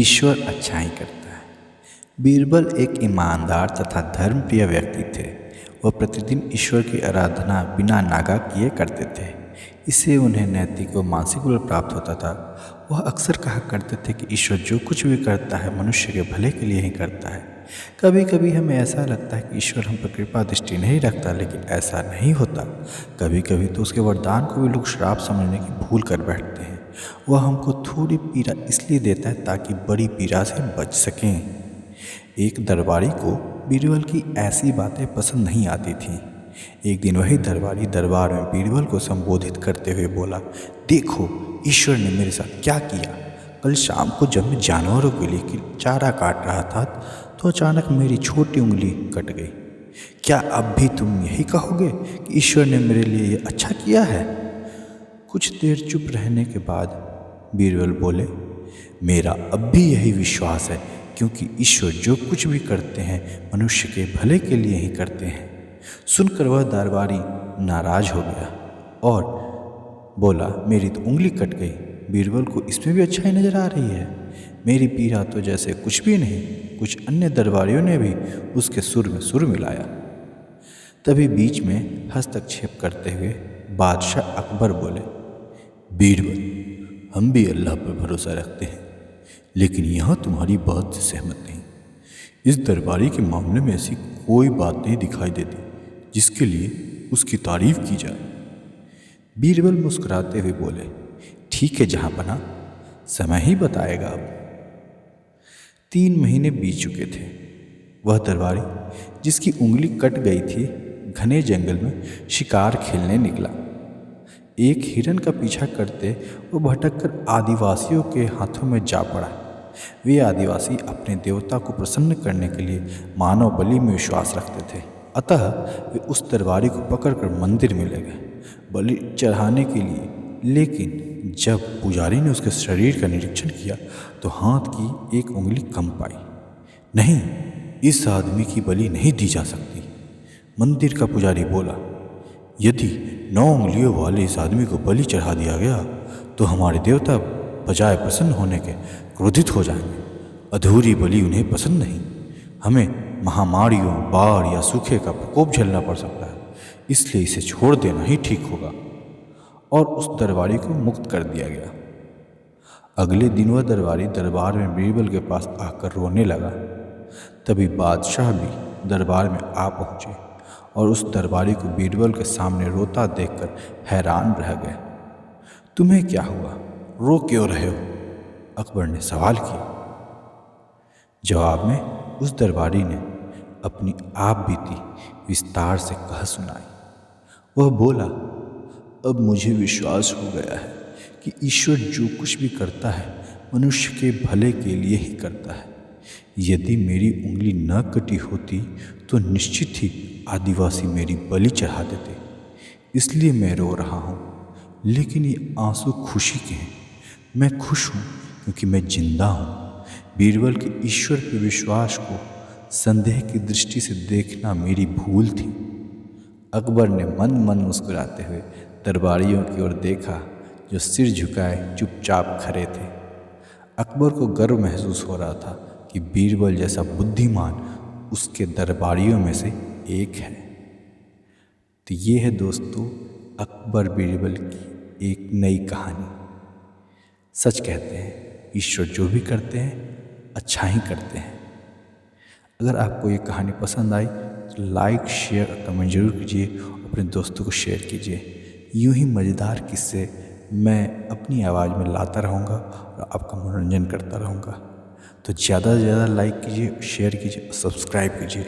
ईश्वर अच्छाई करता है। बीरबल एक ईमानदार तथा धर्मप्रिय व्यक्ति थे। वह प्रतिदिन ईश्वर की आराधना बिना नागा किए करते थे। इससे उन्हें नैतिक व मानसिक बल प्राप्त होता था। वह अक्सर कहा करते थे कि ईश्वर जो कुछ भी करता है मनुष्य के भले के लिए ही करता है। कभी कभी हमें ऐसा लगता है कि ईश्वर हम पर कृपा दृष्टि नहीं रखता, लेकिन ऐसा नहीं होता। कभी कभी तो उसके वरदान को भी लोग श्राप समझने की भूल कर बैठते हैं। वह हमको थोड़ी पीड़ा इसलिए देता है ताकि बड़ी पीड़ा से बच सकें। एक दरबारी को बीरबल की ऐसी बातें पसंद नहीं आती थीं। एक दिन वही दरबारी दरबार में बीरबल को संबोधित करते हुए बोला, देखो ईश्वर ने मेरे साथ क्या किया। कल शाम को जब मैं जानवरों के लिए चारा काट रहा था तो अचानक मेरी छोटी उंगली कट गई। क्या अब भी तुम यही कहोगे कि ईश्वर ने मेरे लिए ये अच्छा किया है? कुछ देर चुप रहने के बाद बीरबल बोले, मेरा अब भी यही विश्वास है, क्योंकि ईश्वर जो कुछ भी करते हैं मनुष्य के भले के लिए ही करते हैं। सुनकर वह दरबारी नाराज हो गया और बोला, मेरी तो उंगली कट गई, बीरबल को इसमें भी अच्छाई नजर आ रही है। मेरी पीड़ा तो जैसे कुछ भी नहीं। कुछ अन्य दरबारियों ने भी उसके सुर में सुर मिलाया। तभी बीच में हस्तक्षेप करते हुए बादशाह अकबर बोले, बीरबल, हम भी अल्लाह पर भरोसा रखते हैं, लेकिन यहाँ तुम्हारी बात से सहमत नहीं। इस दरबारी के मामले में ऐसी कोई बात नहीं दिखाई देती जिसके लिए उसकी तारीफ की जाए। बीरबल मुस्कुराते हुए बोले, ठीक है जहाँ बना, समय ही बताएगा। अब 3 महीने बीत चुके थे। वह दरबारी जिसकी उंगली कट गई थी घने जंगल में शिकार खेलने निकला। एक हिरन का पीछा करते वो भटककर आदिवासियों के हाथों में जा पड़ा। वे आदिवासी अपने देवता को प्रसन्न करने के लिए मानव बलि में विश्वास रखते थे। अतः वे उस दरबारी को पकड़कर मंदिर में ले गए बलि चढ़ाने के लिए। लेकिन जब पुजारी ने उसके शरीर का निरीक्षण किया तो हाथ की एक उंगली कम पाई। नहीं, इस आदमी की बलि नहीं दी जा सकती। मंदिर का पुजारी बोला, यदि 9 उंगलियों वाले इस आदमी को बलि चढ़ा दिया गया तो हमारे देवता बजाय प्रसन्न होने के क्रोधित हो जाएंगे। अधूरी बलि उन्हें पसंद नहीं। हमें महामारियों, बाढ़ या सूखे का प्रकोप झेलना पड़ सकता है, इसलिए इसे छोड़ देना ही ठीक होगा। और उस दरबारी को मुक्त कर दिया गया। अगले दिन वह दरबारी दरबार में बीरबल के पास आकर रोने लगा। तभी बादशाह भी दरबार में आ पहुँचे और उस दरबारी को बीरबल के सामने रोता देखकर हैरान रह गए। तुम्हें क्या हुआ, रो क्यों रहे हो? अकबर ने सवाल किया। जवाब में उस दरबारी ने अपनी आप बीती विस्तार से कह सुनाई। वह बोला, अब मुझे विश्वास हो गया है कि ईश्वर जो कुछ भी करता है मनुष्य के भले के लिए ही करता है। यदि मेरी उंगली न कटी होती तो निश्चित ही आदिवासी मेरी बलि चढ़ा देते। इसलिए मैं रो रहा हूँ, लेकिन ये आंसू खुशी के हैं। मैं खुश हूँ क्योंकि मैं जिंदा हूँ। बीरबल के ईश्वर पर विश्वास को संदेह की दृष्टि से देखना मेरी भूल थी। अकबर ने मन मन मुस्कुराते हुए दरबारियों की ओर देखा जो सिर झुकाए चुपचाप खड़े थे। अकबर को गर्व महसूस हो रहा था कि बीरबल जैसा बुद्धिमान उसके दरबारियों में से एक है। तो ये है दोस्तों अकबर बीरबल की एक नई कहानी। सच कहते हैं, ईश्वर जो भी करते हैं अच्छा ही करते हैं। अगर आपको ये कहानी पसंद आई तो लाइक, शेयर और कमेंट जरूर कीजिए, अपने दोस्तों को शेयर कीजिए। यूं ही मज़ेदार किस्से मैं अपनी आवाज़ में लाता रहूँगा और आपका मनोरंजन करता रहूँगा। तो ज़्यादा से ज़्यादा लाइक कीजिए, शेयर कीजिए और सब्सक्राइब कीजिए।